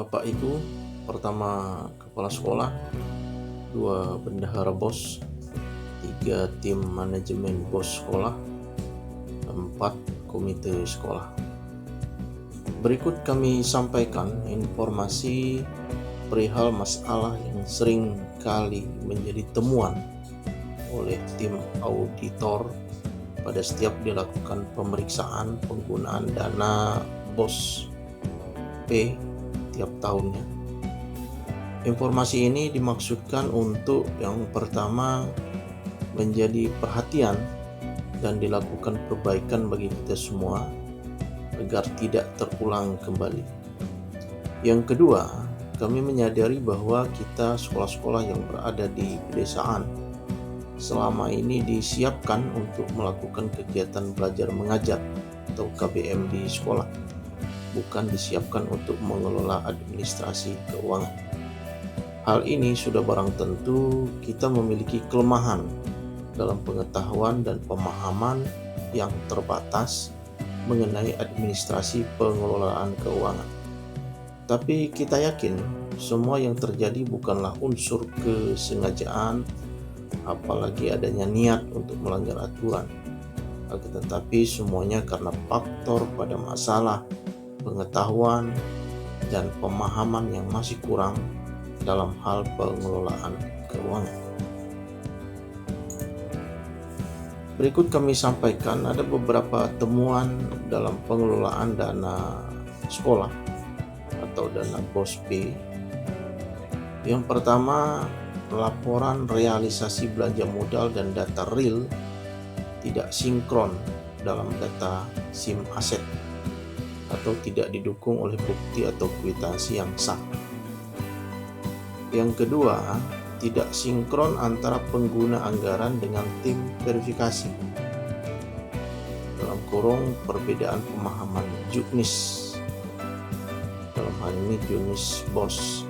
Bapak Ibu, pertama kepala sekolah, dua bendahara BOS, tiga tim manajemen BOS sekolah, empat komite sekolah. Berikut kami sampaikan informasi perihal masalah yang sering kali menjadi temuan oleh tim auditor pada setiap dilakukan pemeriksaan penggunaan dana BOS P tiap tahunnya. Informasi ini dimaksudkan untuk yang pertama menjadi perhatian dan dilakukan perbaikan bagi kita semua agar tidak terulang kembali. Yang kedua, kami menyadari bahwa kita sekolah-sekolah yang berada di pedesaan selama ini disiapkan untuk melakukan kegiatan belajar mengajar atau KBM di sekolah, bukan disiapkan untuk mengelola administrasi keuangan. Hal ini sudah barang tentu kita memiliki kelemahan dalam pengetahuan dan pemahaman yang terbatas mengenai administrasi pengelolaan keuangan. Tapi kita yakin semua yang terjadi bukanlah unsur kesengajaan, apalagi adanya niat untuk melanggar aturan, tetapi semuanya karena faktor pada masalah pengetahuan dan pemahaman yang masih kurang dalam hal pengelolaan keuangan. Berikut kami sampaikan ada beberapa temuan dalam pengelolaan dana sekolah atau dana BOS P. Yang pertama, laporan realisasi belanja modal dan data real tidak sinkron dalam data SIM aset atau tidak didukung oleh bukti atau kwitansi yang sah. Yang kedua, tidak sinkron antara pengguna anggaran dengan tim verifikasi. Dalam kurung perbedaan pemahaman juknis. Dalam hal ini juknis BOS.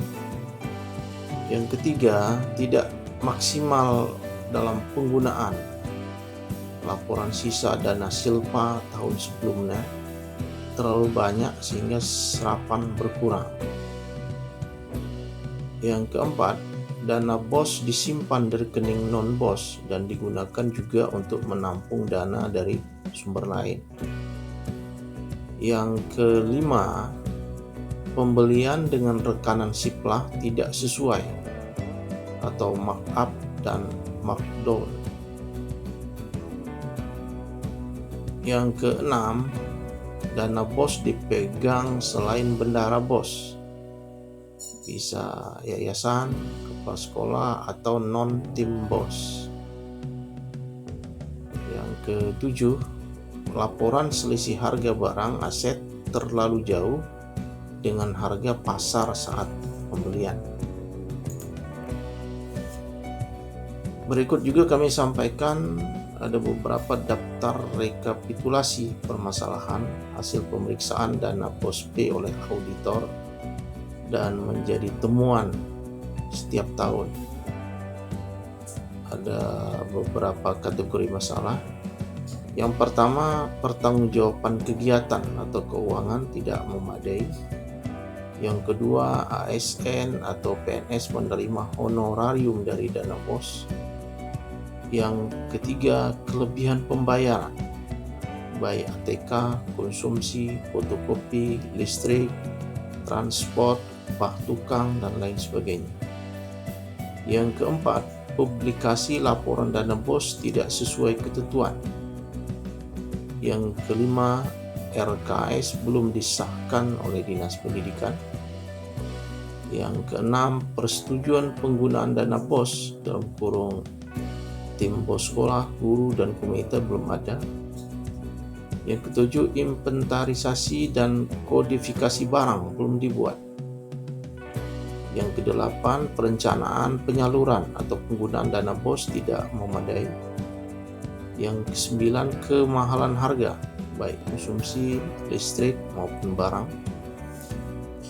Yang ketiga, tidak maksimal dalam penggunaan laporan sisa dana silpa tahun sebelumnya terlalu banyak sehingga serapan berkurang. Yang keempat, dana BOS disimpan di rekening non-BOS dan digunakan juga untuk menampung dana dari sumber lain. Yang kelima, pembelian dengan rekanan siplah tidak sesuai atau markup dan markdown. Yang keenam, dana BOS dipegang selain bendahara BOS, bisa yayasan, kepala sekolah, atau non-tim BOS. Yang ketujuh, laporan selisih harga barang aset terlalu jauh dengan harga pasar saat pembelian. Berikut juga kami sampaikan ada beberapa daftar rekapitulasi permasalahan hasil pemeriksaan dana BOS P oleh auditor dan menjadi temuan setiap tahun. Ada beberapa kategori masalah. Yang pertama, pertanggungjawaban kegiatan atau keuangan tidak memadai. Yang kedua, ASN atau PNS menerima honorarium dari dana BOS. Yang ketiga, kelebihan pembayaran, baik ATK, konsumsi, fotokopi, listrik, transport, upah tukang, dan lain sebagainya. Yang keempat, publikasi laporan dana BOS tidak sesuai ketentuan. Yang kelima, RKS belum disahkan oleh Dinas Pendidikan. Yang keenam, persetujuan penggunaan dana BOS dalam kurung tim BOS sekolah, guru, dan komite belum ada. Yang ketujuh, inventarisasi dan kodifikasi barang belum dibuat. Yang kedelapan, perencanaan penyaluran atau penggunaan dana BOS tidak memadai. Yang kesembilan, kemahalan harga, baik konsumsi, listrik, maupun barang.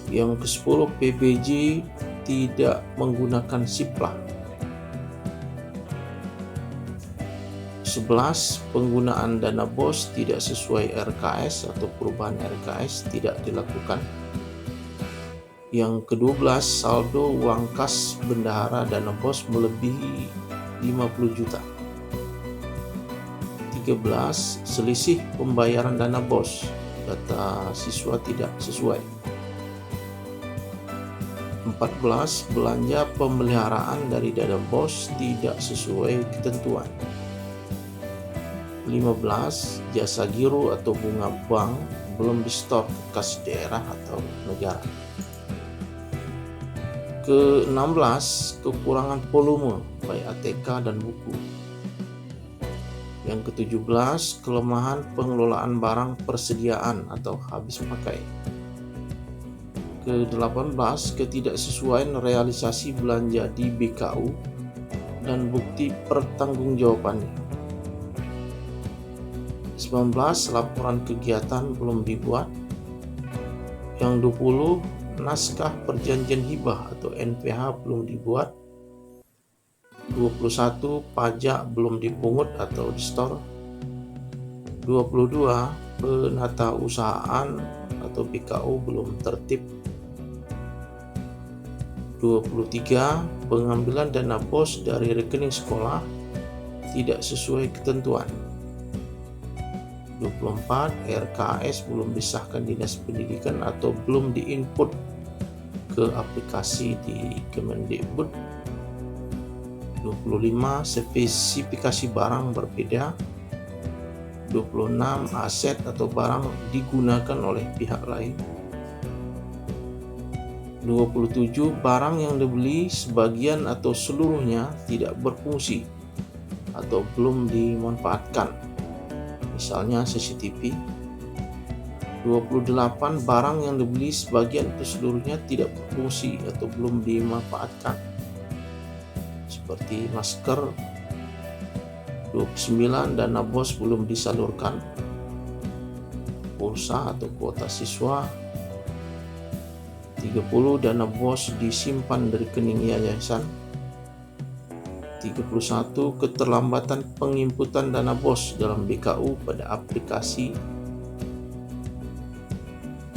Yang kesepuluh, PBJ tidak menggunakan siplah. 11. Penggunaan dana BOS tidak sesuai RKS atau perubahan RKS tidak dilakukan. Yang ke-12, saldo uang kas bendahara dana BOS melebihi 50 juta. 13, selisih pembayaran dana BOS, data siswa tidak sesuai. 14, belanja pemeliharaan dari dana BOS tidak sesuai ketentuan. 15, jasa giro atau bunga bank belum di-store kas daerah atau negara. Ke-16, kekurangan volume baik ATK dan buku. Yang ke-17, kelemahan pengelolaan barang persediaan atau habis pakai. Ke-18, ketidaksesuaian realisasi belanja di BKU dan bukti pertanggungjawabannya. 19, laporan kegiatan belum dibuat. Yang 20, naskah perjanjian hibah atau NPH belum dibuat. 21, pajak belum dipungut atau di-store. 22, penatausahaan atau BKU belum tertib. 23, pengambilan dana BOS dari rekening sekolah tidak sesuai ketentuan. 24, RKS belum disahkan Dinas Pendidikan atau belum diinput ke aplikasi di Kemendikbud. 25, spesifikasi barang berbeda. 26, aset atau barang digunakan oleh pihak lain. 27, barang yang dibeli sebagian atau seluruhnya tidak berfungsi atau belum dimanfaatkan, misalnya CCTV. 28, barang yang dibeli sebagian atau seluruhnya tidak berfungsi atau belum dimanfaatkan, seperti masker. 29, dana BOS belum disalurkan, pulsa atau kuota siswa. 30, dana BOS disimpan dari rekening yayasan. 31, keterlambatan penginputan dana BOS dalam BKU pada aplikasi.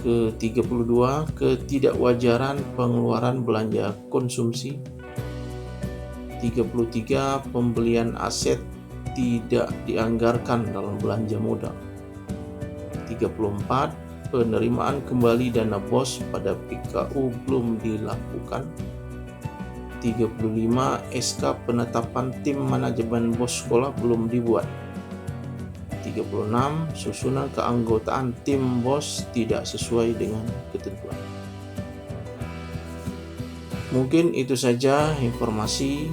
Ke-32, ketidakwajaran pengeluaran belanja konsumsi. 33, pembelian aset tidak dianggarkan dalam belanja modal. 34, penerimaan kembali dana BOS pada BKU belum dilakukan. 35, SK penetapan tim manajemen BOS sekolah belum dibuat. 36, susunan keanggotaan tim BOS tidak sesuai dengan ketentuan. Mungkin itu saja informasi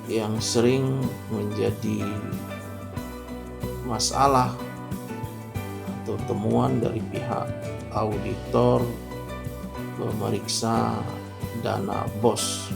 yang sering menjadi masalah atau temuan dari pihak auditor pemeriksa dana BOS.